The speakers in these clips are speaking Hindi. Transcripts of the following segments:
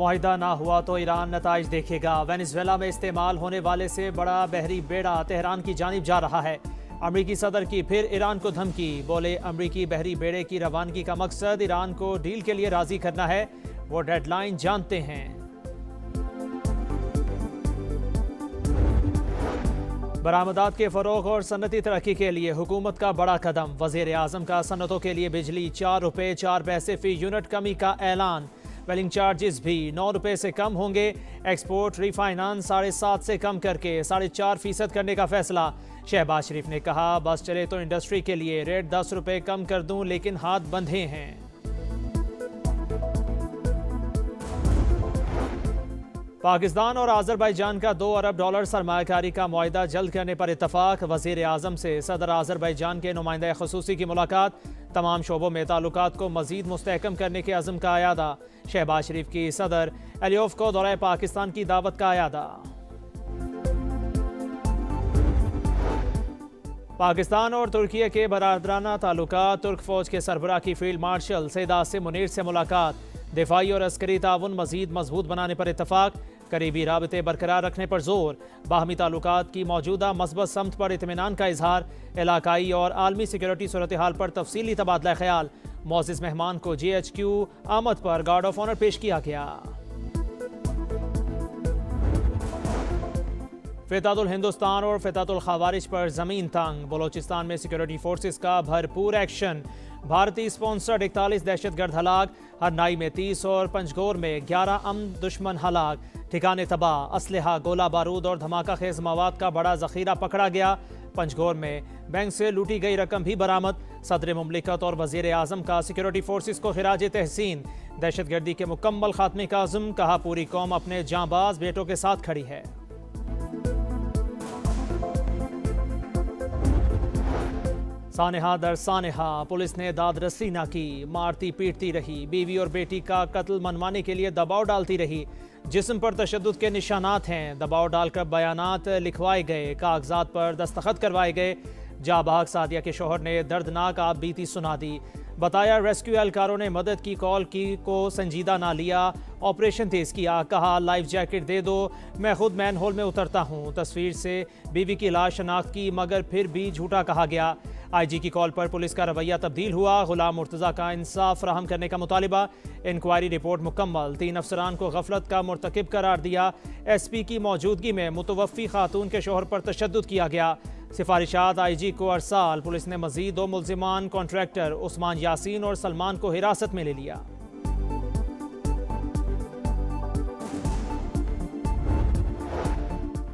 मुआहिदा ना हुआ तो ईरान नताइज देखेगा। वेनेजुएला में इस्तेमाल होने वाले से बड़ा बहरी बेड़ा तेहरान की जानिब जा रहा है। अमरीकी सदर की फिर ईरान को धमकी, बोले अमरीकी बहरी बेड़े की रवानगी का मकसद ईरान को डील के लिए राजी करना है, वो डेडलाइन जानते हैं। बरामदात के फरोग और सनती तरक्की के लिए हुकूमत का बड़ा कदम। वजीर आजम का सनतों के लिए बिजली 4 रुपये 4 पैसे फी यूनिट कमी का ऐलान। वेलिंग चार्जेस भी 9 रुपये से कम होंगे। एक्सपोर्ट रिफाइनेंस 7.5% से कम करके 4.5% करने का फैसला। शहबाज शरीफ ने कहा, बस चले तो इंडस्ट्री के लिए रेट 10 रुपये कम कर दूं, लेकिन हाथ बंधे हैं। पाकिस्तान और आज़रबाईजान का $2 अरब सरमायाकारी का मुआहिदा जल्द करने पर इत्तफाक। वज़ीर आज़म से सदर आज़रबाईजान के नुमाइंदा ख़ुसूसी की मुलाकात। तमाम शोबों में ताल्लुकात को मज़ीद मुस्तहकम करने के अज़्म का अयादा। शहबाज शरीफ की सदर एलियोफ को दौरे पाकिस्तान की दावत का अयादा। पाकिस्तान और तुर्की के बरादराना ताल्लुकात। तुर्क फौज के सरबराह की फील्ड मार्शल सैयद आसिम मुनीर से मुलाकात। दिफाई और अस्करी ताउन मज़ीद मजबूत बनाने पर इत्तफाक। करीबी राबते बरकरार रखने पर जोर। बाहमी ताल्लुकात की मौजूदा मस्बत समत पर इत्मीनान का इजहार। इलाकाई और आलमी सिक्योरिटी सूरत हाल पर तफसीली तबादला ख्याल। मोअज़्ज़िज़ मेहमान को GHQ आमद पर गार्ड ऑफ ऑनर पेश किया गया। फ़ितातुल हिंदुस्तान और फ़ितातुल ख़वारिज पर ज़मीन तंग। बलोचिस्तान में सिक्योरिटी फोर्सेस का भरपूर एक्शन। भारतीय स्पॉन्सर्ड 41 दहशतगर्द हलाक। हरनाई में 30 और पंजगोर में 11 अमन दुश्मन हलाक। ठिकाने तबाह। असलहा, गोला बारूद और धमाका खेज मवाद का बड़ा जखीरा पकड़ा गया। पंजगोर में बैंक से लूटी गई रकम भी बरामद। सदर मुमलिकत और वजीर आजम का सिक्योरिटी फोर्सेस को खिराज तहसीन। दहशतगर्दी के मुकम्मल खात्मे का अज़्म, कहा पूरी कौम अपने जांबाज बेटों के साथ खड़ी है। सानेहा दर सानेहा, पुलिस ने दादरसी न की, मारती पीटती रही। बीवी और बेटी का कत्ल मनवाने के लिए दबाव डालती रही। जिस्म पर तशद्दुद के निशानात हैं। दबाव डालकर बयानात लिखवाए गए, कागजात पर दस्तखत करवाए गए। जाबाग सादिया के शोहर ने दर्दनाक आप बीती सुना दी। बताया रेस्क्यू एहलकारों ने मदद की कॉल की को संजीदा ना लिया, ऑपरेशन तेज किया। कहा लाइफ जैकेट दे दो, मैं खुद मैन होल में उतरता हूँ। तस्वीर से बीवी की लाश शनाख्त की, मगर फिर भी झूठा कहा गया। IG की कॉल पर पुलिस का रवैया तब्दील हुआ। गुलाम मुर्तज़ा का इंसाफ फराहम करने का मुतालिबा। इंक्वायरी रिपोर्ट मुकम्मल। 3 अफसरान को गफलत का मुर्तकिब करार दिया। SP की मौजूदगी में मुतवफ़ी खातून के शोहर पर तशद्दुद किया गया। सिफारिशात IG को अरसाल। पुलिस ने मजीद 2 मुल्जिमान कॉन्ट्रैक्टर उस्मान यासीन और सलमान को हिरासत में ले लिया।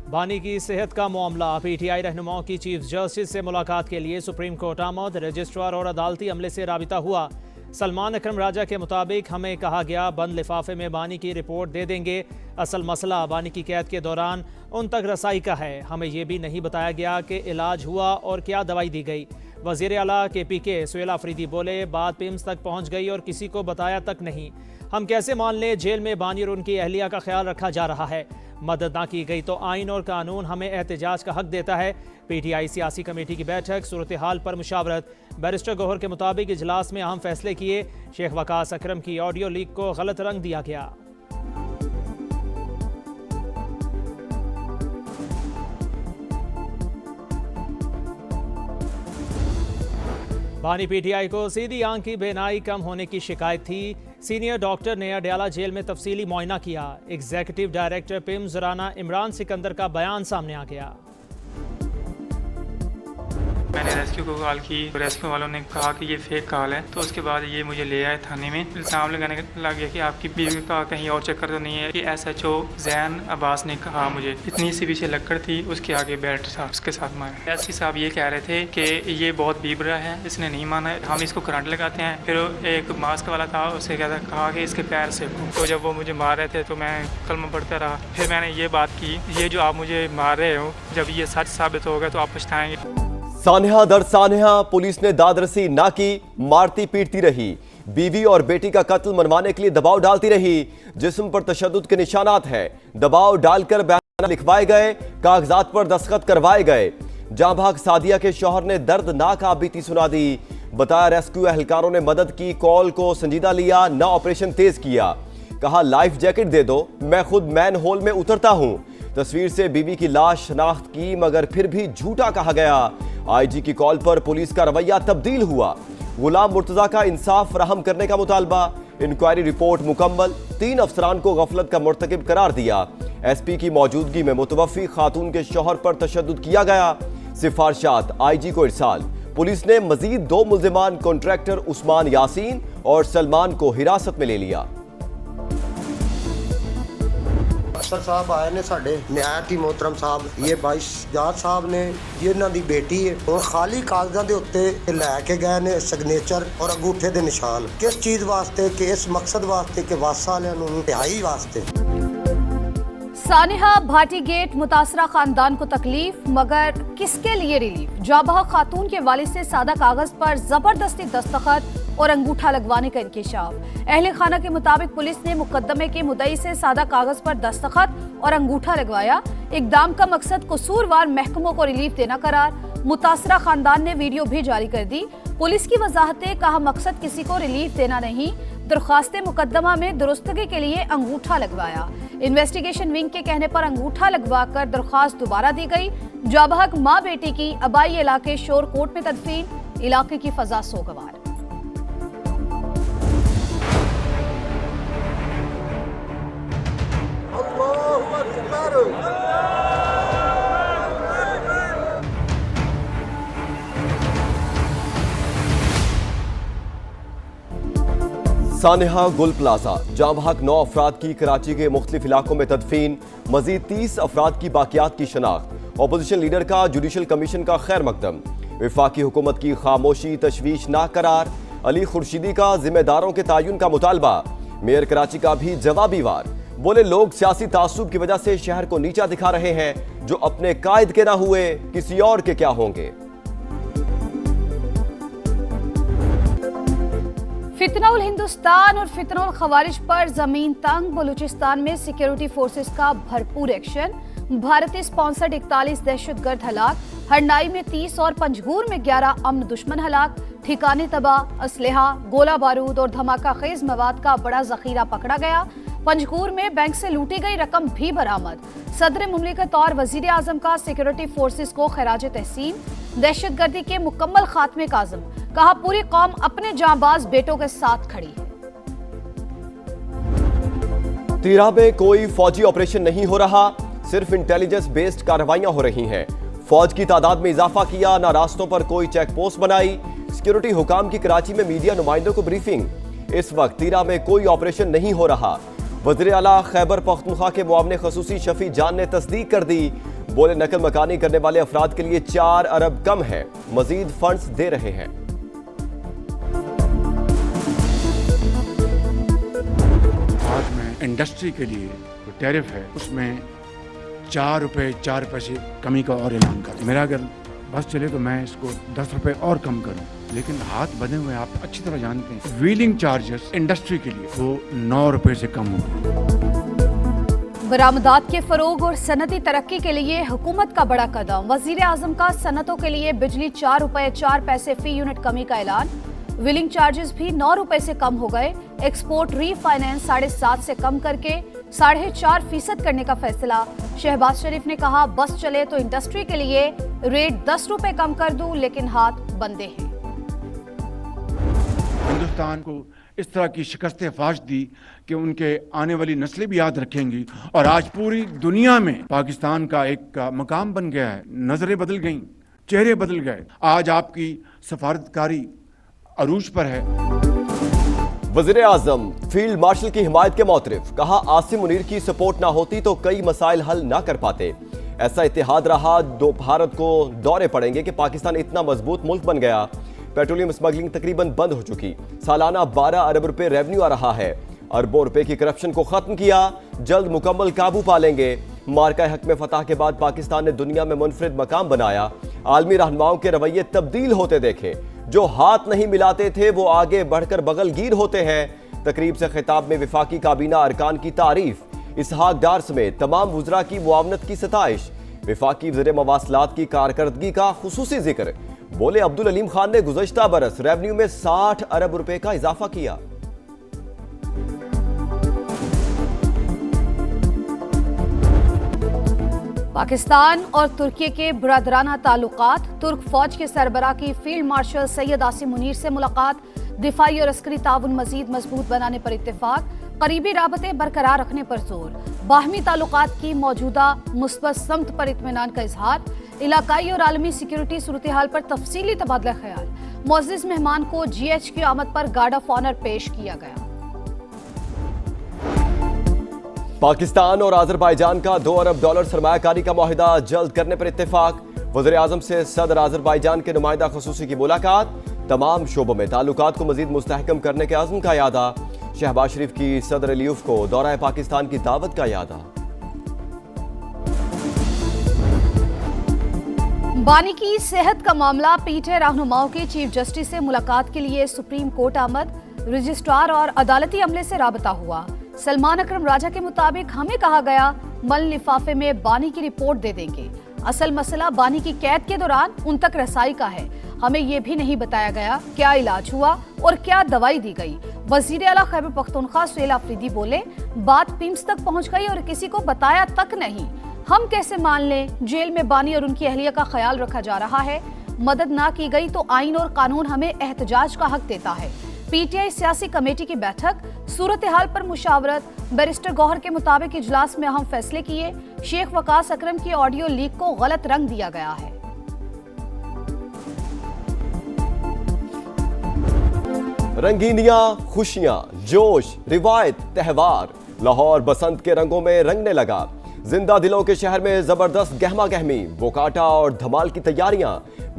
बानी की सेहत का मामला। PTI रहनुमाओं की चीफ जस्टिस से मुलाकात के लिए सुप्रीम कोर्ट आमद। रजिस्ट्रार और अदालती अमले से राबिता हुआ। सलमान अकरम राजा के मुताबिक हमें कहा गया बंद लिफाफे में बानी की रिपोर्ट दे देंगे। असल मसला बानी की कैद के दौरान उन तक रसाई का है। हमें यह भी नहीं बताया गया कि इलाज हुआ और क्या दवाई दी गई। वज़ीर आला KPK सुहेल आफरीदी बोले, बात पिम्स तक पहुंच गई और किसी को बताया तक नहीं। हम कैसे मान लें जेल में बानी और उनकी अहलिया का ख्याल रखा जा रहा है। मदद ना की गई तो आइन और कानून हमें एहतजाज का हक देता है। PTI सियासी कमेटी की बैठक, सूरत हाल पर मुशावरत। बैरिस्टर गौहर के मुताबिक इजलास में अहम फैसले किए। शेख वकास अकरम की ऑडियो लीक को गलत रंग दिया गया। बानी PTI को सीधी आंख की बेनाई कम होने की शिकायत थी। सीनियर डॉक्टर ने अडयाला जेल में तफसीली मुआयना किया। Executive director PIMS Rana Imran Sikandar का बयान सामने आ गया। मैंने रेस्क्यू को कॉल की, रेस्क्यू वालों ने कहा कि ये फेक कॉल है। तो उसके बाद ये मुझे ले आए थाने में। इल्जाम लगाने लग गया कि आपकी बीवी का कहीं और चक्कर तो नहीं है। कि SHO जैन अब्बास ने कहा मुझे इतनी सी पीछे लकड़ थी, उसके आगे बैट था, उसके साथ मारा। SP साहब ये कह रहे थे कि ये बहुत बीबरा है, इसने नहीं माना, हम इसको करंट लगाते हैं। फिर एक मास्क वाला था, उसे कहा कि इसके पैर से। तो जब वो मुझे मार रहे थे तो मैं कलमा पढ़ता रहा। फिर मैंने ये बात की, ये जो आप मुझे मार रहे हो, जब ये सच साबित होगा तो आप पछताएंगे। सानेहा दर सानेहा, पुलिस ने दादरसी ना की, मारती पीटती रही। बीवी और बेटी का कत्ल मनवाने के लिए दबाव डालती रही। जिस्म पर तशद्दुद के निशानात हैं। दबाव डालकर बयान लिखवाए गए, कागजात पर दस्तखत करवाए गए। जांबाग सादिया के शौहर ने दर्दनाक आपबीती सुना दी। बताया रेस्क्यू एहलकारों ने मदद की कॉल को संजीदा लिया, न ऑपरेशन तेज किया। कहा लाइफ जैकेट दे दो, मैं खुद मैन होल में उतरता हूं। तस्वीर से बीवी की लाश शनाख्त की मगर फिर भी झूठा कहा गया। आईजी की कॉल पर पुलिस का रवैया तब्दील हुआ। गुलाम मुर्तजा का इंसाफ फराहम करने का मुतालबा। इंक्वायरी रिपोर्ट मुकम्मल। 3 अफसरान को गफलत का मुर्तकिब करार दिया। एसपी की मौजूदगी में मुतवफ़ी खातून के शौहर पर तशद्दुद किया गया। सिफारशात आईजी को इरसाल। पुलिस ने मजीद 2 मुल्जिमान कॉन्ट्रैक्टर उस्मान यासीन और सलमान को हिरासत में ले लिया। अफसर साहब आए ने साडे नियायती मोहतरम साहब, ये भाई जात साहब ने जिन्हां दी बेटी है और खाली कागजां दे उत्ते लैके गए ने सिग्नेचर और अंगूठे दे निशान। किस चीज़ वास्ते कि इस मकसद वास्ते कि वासा वालियां नूं रिहाई वास्ते। सानेहा भाटी गेट मुतासरा खानदान को तकलीफ, मगर किसके लिए रिलीफ? जाबहा खातून के वालिद से सादा कागज पर जबरदस्ती दस्तखत और अंगूठा लगवाने का इंकिशाफ। अहले खाना के मुताबिक पुलिस ने मुकदमे के मुद्दई से सादा कागज पर दस्तखत और अंगूठा लगवाया। इकदाम का मकसद कसूरवार महकमों को रिलीफ देना करार। मुतासरा खानदान ने वीडियो भी जारी कर दी। पुलिस की वजाहतें, कहा मकसद किसी को रिलीफ देना नहीं, दरख्वास्त मुकदमा में दुरुस्तगी के लिए अंगूठा लगवाया। इन्वेस्टिगेशन विंग के कहने पर अंगूठा लगवाकर दरख्वास्त दोबारा दी गई। जाबहक माँ बेटी की अबाई इलाके शोर कोट में तदफीन। इलाके की फजा सोगवार। सानेहा गुल प्लाजा, जहां बहक 9 अफराद की कराची के मुख्तलिफ इलाकों में तदफीन। मजीद 30 अफराद की बाकियात की शनाख्त। अपोजिशन लीडर का जुडिशल कमीशन का खैर मकदम। वफाकी हुकूमत की खामोशी तशवीशनाक करार। अली खुर्शीदी का जिम्मेदारों के तयन का मुतालबा। मेयर कराची का भी जवाबी वार। बोले लोग सियासी तासुब की वजह से शहर को नीचा दिखा रहे हैं, जो अपने कायद के ना हुए किसी और के क्या होंगे। फितनउल हिंदुस्तान और फितनउल खवारिज पर जमीन तंग। बलूचिस्तान में सिक्योरिटी फोर्सेस का भरपूर एक्शन। भारतीय स्पॉन्सर्ड 41 दहशतगर्द हलाक। हरनाई में 30 और पंजगूर में 11 अमन दुश्मन हलाक। ठिकाने तबाह। असलहा, गोला बारूद और धमाका खेज मवाद का बड़ा जखीरा पकड़ा गया। पंजगूर में बैंक से लूटी गई रकम भी बरामद। सदर मुमलिकत और वजीर आजम का सिक्योरिटी फोर्सेस को खराज तहसीन। दहशतगर्दी के मुकम्मल खात्मे का आज़म, कहा पूरी कौम अपने जांबाज बेटों के साथ खड़ी है। तीरा में कोई फौजी ऑपरेशन नहीं हो रहा, सिर्फ इंटेलिजेंस बेस्ड कार्रवाइयां हो रही हैं। फौज की तादाद में इजाफा किया, ना रास्तों पर कोई चेक पोस्ट बनाई। सिक्योरिटी हुकाम की कराची में मीडिया नुमाइंदों को ब्रीफिंग। इस वक्त तीरा में कोई ऑपरेशन नहीं हो रहा। वज़ीर आला खैबर पख्तूनख्वा के मुआवने खसूसी शफी जान ने तस्दीक कर दी। बोले नकल मकानी करने वाले अफराद के लिए 4 अरब कम है, मजीद फंड्स दे रहे हैं। आज में इंडस्ट्री के लिए जो टैरिफ है उसमें 4 रुपए 4 पैसे कमी का और ऐलान कर। मेरा अगर बस चले तो मैं इसको 10 रुपए और कम करूं, लेकिन हाथ बंधे हुए आप अच्छी तरह जानते हैं व्हीलिंग चार्जेस इंडस्ट्री के लिए वो 9 रुपए से कम हो। बरामदात के फरोग और सनती तरक्की के लिए हुकूमत का बड़ा कदम। वजीर आजम का सनतों के लिए बिजली 4 रुपए 4 पैसे फी यूनिट कमी का ऐलान। व्हीलिंग चार्जेस भी 9 रुपए से कम हो गए। एक्सपोर्ट रीफाइनेंस 7.5 से कम करके 4.5% करने का फैसला। शहबाज शरीफ ने कहा बस चले तो इंडस्ट्री के लिए रेट 10 रुपए कम कर दूं, लेकिन हाथ बंदे हैं। हिंदुस्तान को इस तरह की शिकस्त फाश दी कि उनके आने वाली नस्लें भी याद रखेंगी, और आज पूरी दुनिया में पाकिस्तान का एक मकाम बन गया है। नजरें बदल गईं, चेहरे बदल गए। आज आपकी सफारतकारी अरूज पर है। वज़ीर आज़म फील्ड मार्शल की हिमायत के मौतरिफ, कहा आसिम मुनीर की सपोर्ट ना होती तो कई मसाइल हल ना कर पाते। ऐसा इत्तेहाद रहा दो भारत को दौरे पड़ेंगे कि पाकिस्तान इतना मजबूत मुल्क बन गया। पेट्रोलियम स्मगलिंग तकरीबन बंद हो चुकी। सालाना 12 अरब रुपए रेवेन्यू आ रहा है। अरबों रुपए की करप्शन को खत्म किया। जल्द मुकम्मल काबू पा लेंगे। मार्का हक में फतह के बाद पाकिस्तान ने दुनिया में मुनफरिद मकाम बनाया। आलमी रहनुमाओं के रवैये तब्दील होते देखे। जो हाथ नहीं मिलाते थे वो आगे बढ़कर बगलगीर होते हैं। तकरीब से खिताब में वफाकी काबीना अरकान की तारीफ। इसहाक डार समेत तमाम वुज़रा की मुआवनत की सताइश। वफाकी वज़ीर मवासलात की कारकर्दगी का खुसूसी जिक्र। बोले अब्दुल अलीम खान ने गुज़श्ता बरस रेवेन्यू में 60 अरब रुपए का इजाफा किया। पाकिस्तान और तुर्की के बुरादराना ताल्लुकात, तुर्क फौज के सरबराह की फील्ड मार्शल सैयद आसिम मुनीर से मुलाकात, दिफाई और अस्करी ताउन मजीद मजबूत बनाने पर इत्तेफाक, करीबी राबते बरकरार रखने पर जोर, बाहमी ताल्लुकात की मौजूदा मुस्बत समत पर इत्मीनान का इजहार, इलाकाई और आलमी सिक्योरिटी सूरत हाल पर तफसीली तबादला ख्याल, मुअज़्ज़िज़ मेहमान को GH की आमद पर गार्ड ऑफ ऑनर पेश किया गया। पाकिस्तान और आज़रबाईजान का $2 अरब सरमायाकारी का मुआहिदा जल्द करने पर इत्तेफाक, वज़ीर आज़म से सदर आज़रबाईजान के नुमाइंदा ख़ुसूसी की मुलाकात, तमाम शोबों में ताल्लुकात को मजीद मुस्तहकम करने के आज़म का यादा, शहबाज शरीफ की सदर लियूफ को दौरा पाकिस्तान की दावत का यादा। बानी की सेहत का मामला, पीटीआई रहनुमाओं की चीफ जस्टिस से मुलाकात के लिए सुप्रीम कोर्ट आमद, रजिस्ट्रार और अदालती अमले से राबता हुआ। सलमान अकरम राजा के मुताबिक हमें कहा गया मल लिफाफे में बानी की रिपोर्ट दे देंगे, असल मसला बानी की कैद के दौरान उन तक रसाई का है, हमें यह भी नहीं बताया गया क्या इलाज हुआ और क्या दवाई दी गई। वजीर आला खैबर पख्तूनख्वा सुहेल आफरीदी बोले, बात पिम्स तक पहुंच गई और किसी को बताया तक नहीं, हम कैसे मान लें जेल में बानी और उनकी अहलिया का ख्याल रखा जा रहा है, मदद ना की गई तो आइन और कानून हमें एहतजाज का हक देता है। पीटीआई सियासी कमेटी की बैठक, सूरत हाल पर मुशावरत, बैरिस्टर गौहर के मुताबिक इजलास में अहम फैसले किए, शेख वकास अकरम की ऑडियो लीक को गलत रंग दिया गया है। रंगीनियां, खुशियां, जोश, रिवायत, त्योहार, लाहौर बसंत के रंगों में रंगने लगा। जिंदा दिलों के शहर में जबरदस्त गहमा गहमी, बोकाटा और धमाल की तैयारियां,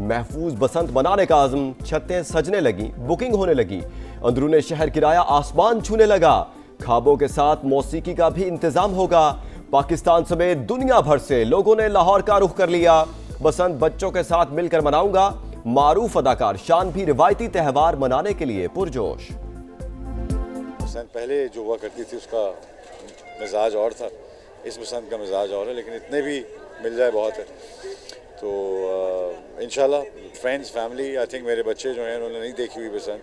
महफूज बसंत मनाने का आज़म, छतें सजने लगी, बुकिंग होने लगी, अंदरूने शहर किराया आसमान छूने लगा। ख्वाबों के साथ मौसीकी का भी इंतजाम होगा। पाकिस्तान समेत दुनिया भर से लोगों ने लाहौर का रुख कर लिया। बसंत बच्चों के साथ मिलकर मनाऊंगा, मारूफ अदाकार शान भी रिवायती त्यौहार मनाने के लिए पुरजोश। बसंत पहले जो हुआ करती थी उसका मिजाज और था, इस बसंत का मिजाज और है, लेकिन इतने भी मिल जाए बहुत है। तो इंशाल्लाह फ्रेंड्स, फैमिली, आई थिंक मेरे बच्चे जो हैं उन्होंने नहीं देखी हुई बसंत,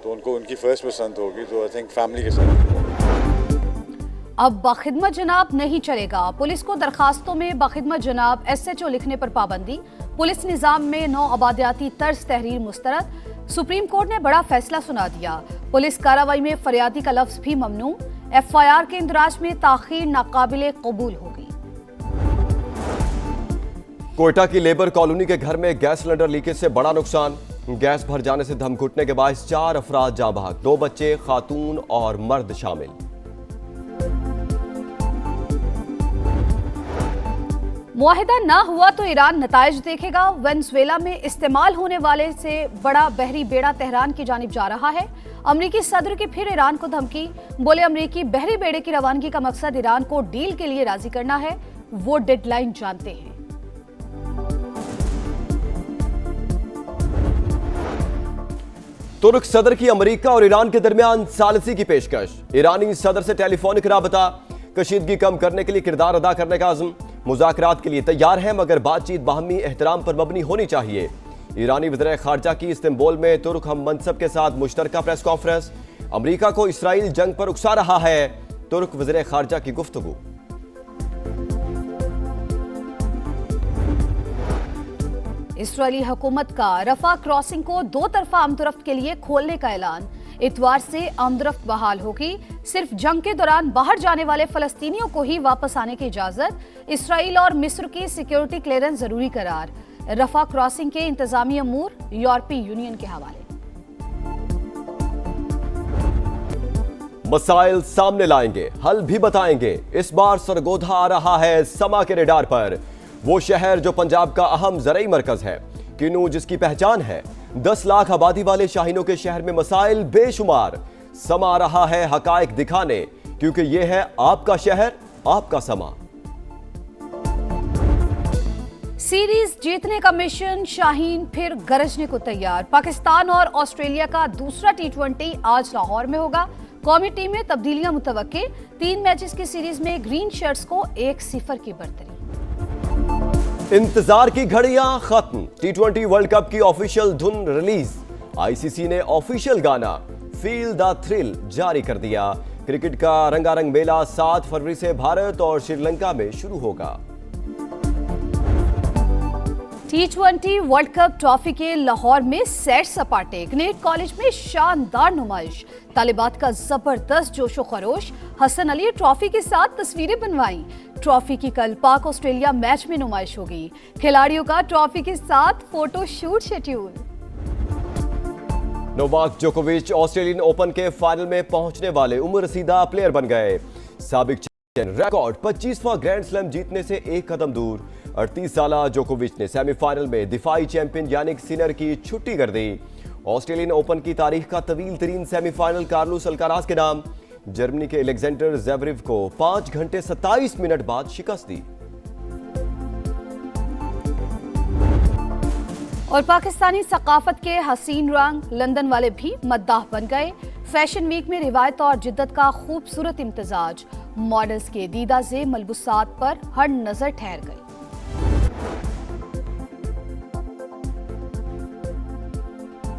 तो उनको उनकी फर्स्ट बसंत होगी, तो आई थिंक फैमिली के साथ। अब बाखिदमत जनाब नहीं चलेगा, पुलिस को दरखास्तों में बाखिदमत जनाब SHO लिखने पर पाबंदी, पुलिस निजाम में नौ आबादियाती तर्ज तहरीर मुस्तरद, सुप्रीम कोर्ट ने बड़ा फैसला सुना दिया, पुलिस कार्रवाई में फरियादी का लफ्ज भी ममनू, FIR के इंदराज में ताखीर नाकाबिले कबूल होगी। कोयटा की लेबर कॉलोनी के घर में गैस सिलेंडर लीकेज से बड़ा नुकसान, गैस भर जाने से दम घुटने के बाद 4 अफराद जाँ बहक, 2 बच्चे, खातून और मर्द शामिल। मुआहिदा ना हुआ तो ईरान नताइज देखेगा, वेनेजुएला में इस्तेमाल होने वाले से बड़ा बहरी बेड़ा तेहरान की जानिब जा रहा है। अमरीकी सदर की फिर ईरान को धमकी, बोले अमरीकी बहरी बेड़े की रवानगी का मकसद ईरान को डील के लिए राजी करना है, वो डेडलाइन जानते हैं। तुर्क सदर की अमेरिका और ईरान के दरमियान सालिसी की पेशकश, ईरानी सदर से टेलीफोनिक राबता, कशीदगी कम करने के लिए किरदार अदा करने का आज़म, मुज़ाकरात के लिए तैयार है मगर बातचीत बाहमी एहतराम पर मबनी होनी चाहिए। ईरानी वज़ीर ख़ारजा की इस्तांबुल में तुर्क हम मनसब के साथ मुश्तरका प्रेस कॉन्फ्रेंस, अमरीका को इसराइल जंग पर उकसा रहा है, तुर्क वज़ीर ख़ारजा की गुफ्तगू। इसराइली हुकूमत का रफा क्रॉसिंग को 2 तरफा आमदरफ्त के लिए खोलने का ऐलान, इतवार से आमदरफ्त बहाल होगी, सिर्फ जंग के दौरान बाहर जाने वाले फलस्तीनियों को ही वापस आने की इजाजत, इसराइल और मिस्र की सिक्योरिटी क्लियरेंस जरूरी करार, रफा क्रॉसिंग के इंतजामी अमूर यूरोपीय यूनियन के हवाले। मसाइल सामने लाएंगे, हल भी बताएंगे, इस बार सरगोधा आ रहा है समा के रेडार पर, वो शहर जो पंजाब का अहम ज़रई मरकज है, किन्नू जिसकी पहचान है, 10 लाख आबादी वाले शाहीनों के शहर में मसाइल बेशुमार, समा आ रहा है हकायक दिखाने, क्योंकि ये है आपका शहर, आपका समा। सीरीज जीतने का मिशन, शाहीन फिर गरजने को तैयार। पाकिस्तान और ऑस्ट्रेलिया का दूसरा T20 आज लाहौर में होगा। कौमी टीम में तब्दीलियां मुतवक्के, 3 मैचेस की सीरीज में ग्रीन शर्ट्स को 1-0 की बढ़तरी। इंतजार की घड़ियां खत्म, T20 वर्ल्ड कप की ऑफिशियल धुन रिलीज, ICC ने ऑफिशियल गाना फील द थ्रिल जारी कर दिया। क्रिकेट का रंगारंग मेला 7 फरवरी से भारत और श्रीलंका में शुरू होगा। T20 वर्ल्ड कप ट्रॉफी के लाहौर में सैर सपाटे। ग्रेड कॉलेज में शानदार नुमाइश, तालिबात का जबरदस्त जोशो खरोश। हसन अली ट्रॉफी के साथ तस्वीरें बनवाई। ट्रॉफी की कल पाक ऑस्ट्रेलिया मैच में नुमाइश होगी। खिलाड़ियों का ट्रॉफी के साथ फोटो शूट शेड्यूल। नोवाक जोकोविच ऑस्ट्रेलियन ओपन के फाइनल में पहुंचने वाले उम्र रसीदा प्लेयर बन गए। साबिक चैंपियन रिकॉर्ड 25वां ग्रैंड स्लैम जीतने से एक कदम दूर। 38 साल जोकोविच ने सेमीफाइनल में दिफाई चैंपियन यानिक सिनर की छुट्टी कर दी। ऑस्ट्रेलियन ओपन की तारीख का तवील तरीन सेमीफाइनल कार्लोस अल्काराज के नाम। जर्मनी के अलेक्जेंडर ज़वेरेव को 5 घंटे 27 मिनट बाद शिकस्त दी। और पाकिस्तानी सकाफत के हसीन रंग लंदन वाले भी मद्दाह बन गए। फैशन वीक में रिवायत और जिद्दत का खूबसूरत इम्तिजाज। मॉडल्स के दीदा से मलबूसात पर हर नजर ठहर गई।